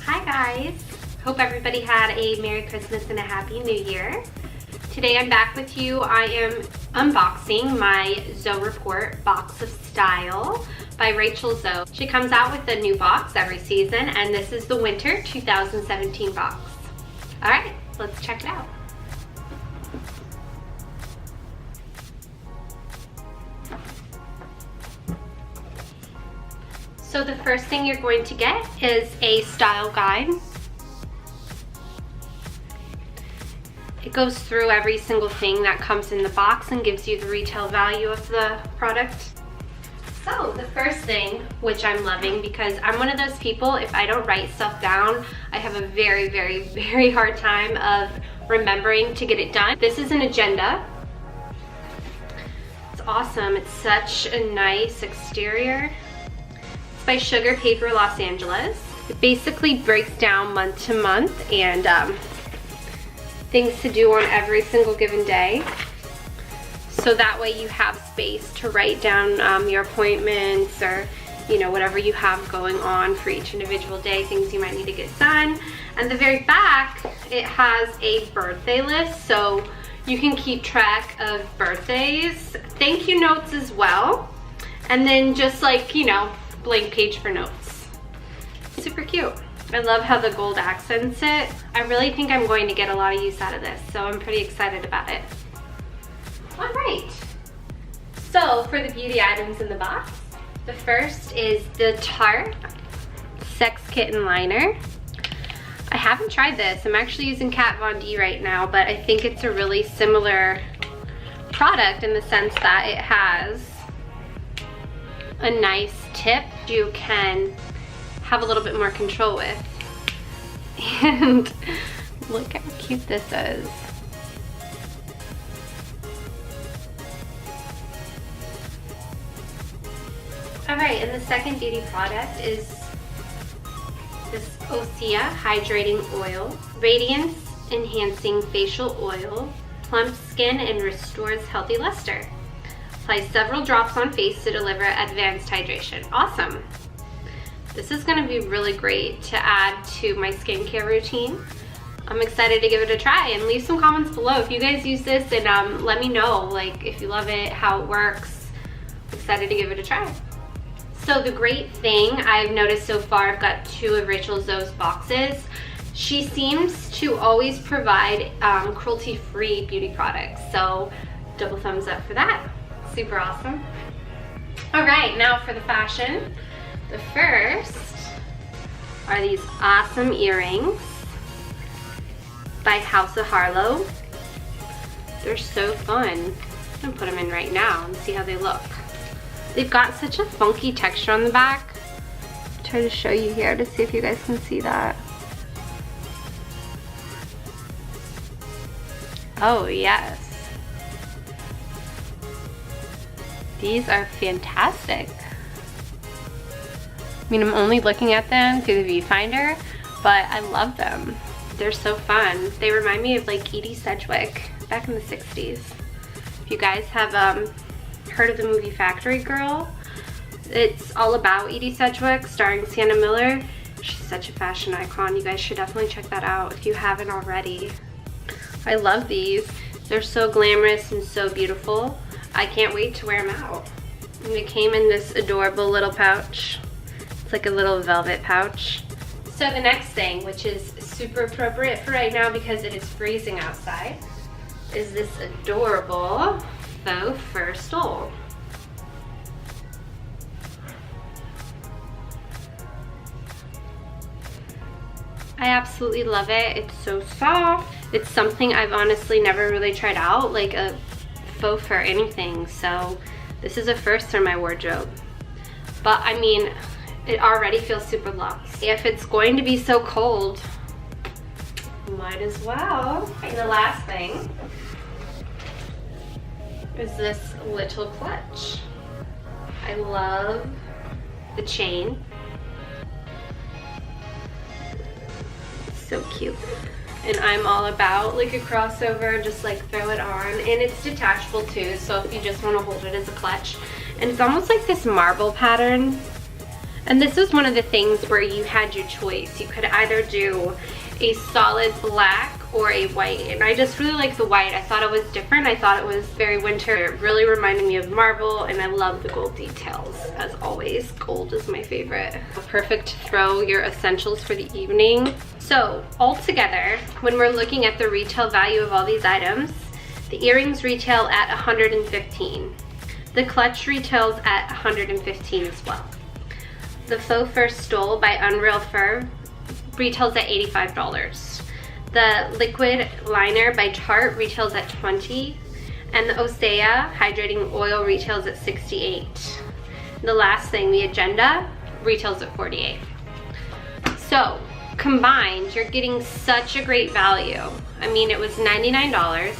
Hi guys! Hope everybody had a Merry Christmas and a Happy New Year. Today I'm back with you. I am unboxing my Zoe Report Box of Style by Rachel Zoe. She comes out with a new box every season, and this is the Winter 2017 box. Alright, let's check it out. So the first thing you're going to get is a style guide. It goes through every single thing that comes in the box and gives you the retail value of the product. So the first thing, which I'm loving because I'm one of those people, if I don't write stuff down, I have a very hard time of remembering to get it done. This is an agenda. It's awesome. It's such a nice exterior. By Sugar Paper Los Angeles. It basically breaks down month to month and things to do on every single given day. So that way you have space to write down your appointments or whatever you have going on for each individual day, things you might need to get done. And the very back, it has a birthday list, so you can keep track of birthdays, thank you notes as well, and then just blank page for notes. Super cute. I love how the gold accents it. I really think I'm going to get a lot of use out of this, so I'm pretty excited about it. All right. So for the beauty items in the box, the first is the Tarte Sex Kitten Liner. I haven't tried this. I'm actually using Kat Von D right now, but I think it's a really similar product in the sense that it has a nice tip you can have a little bit more control with. And look how cute this is. Alright, and the second beauty product is this Osea Hydrating Oil. Radiance Enhancing Facial Oil, plumps skin and restores healthy luster. Apply several drops on face to deliver advanced hydration. Awesome. This is going to be really great to add to my skincare routine. I'm excited to give it a try, and leave some comments below if you guys use this, and let me know if you love it, how it works. I'm excited to give it a try. So the great thing I've noticed so far, I've got 2 of Rachel Zoe's boxes. She seems to always provide cruelty-free beauty products, so double thumbs up for that. Super awesome. All right, now for the fashion. The first are these awesome earrings by House of Harlow. They're so fun. I'm gonna put them in right now and see how they look. They've got such a funky texture on the back. I'll try to show you here to see if you guys can see that. Oh yes. These are fantastic. I mean, I'm only looking at them through the viewfinder, but I love them. They're so fun. They remind me of Edie Sedgwick back in the 60s. If you guys have heard of the movie Factory Girl, it's all about Edie Sedgwick starring Sienna Miller. She's such a fashion icon. You guys should definitely check that out if you haven't already. I love these. They're so glamorous and so beautiful. I can't wait to wear them out. And it came in this adorable little pouch. It's like a little velvet pouch. So the next thing, which is super appropriate for right now because it is freezing outside, is this adorable faux fur stole. I absolutely love it. It's so soft. It's something I've honestly never really tried out, like a faux fur anything, so this is a first for my wardrobe. But I mean, it already feels super luxe. If it's going to be so cold, might as well. And the last thing is this little clutch. I love the chain. So cute. And I'm all about a crossover, just throw it on, and it's detachable too, so if you just want to hold it as a clutch. And it's almost like this marble pattern, And this was one of the things where you had your choice. You could either do a solid black or a white, and I just really like the white. I thought it was different. I thought it was very winter. It really reminded me of marble, and I love the gold details. As always, gold is my favorite. Perfect to throw your essentials for the evening. So altogether, when we're looking at the retail value of all these items, the earrings retail at $115. The clutch retails at $115 as well. The Faux Fur Stole by Unreal Fur retails at $85. The liquid liner by Tarte retails at $20, and the Osea hydrating oil retails at $68. The last thing, the Agenda, retails at $48. So combined, you're getting such a great value. I mean, it was $99,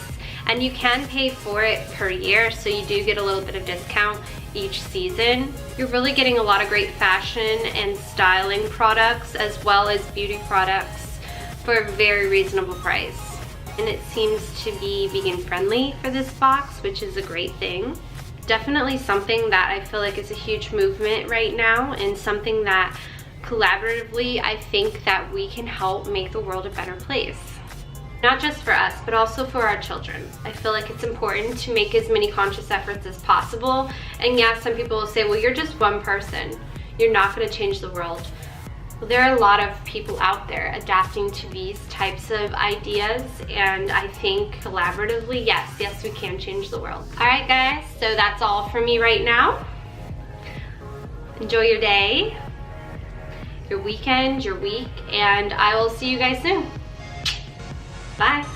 and you can pay for it per year, so you do get a little bit of discount each season. You're really getting a lot of great fashion and styling products as well as beauty products for a very reasonable price. And it seems to be vegan friendly for this box, which is a great thing. Definitely something that I feel like is a huge movement right now, and something that collaboratively I think that we can help make the world a better place. Not just for us, but also for our children. I feel like it's important to make as many conscious efforts as possible. And yeah, some people will say, well, you're just one person. You're not gonna change the world. Well, there are a lot of people out there adapting to these types of ideas, and I think collaboratively, yes, we can change the world. All right, guys, so that's all for me right now. Enjoy your day, your weekend, your week, and I will see you guys soon. Bye.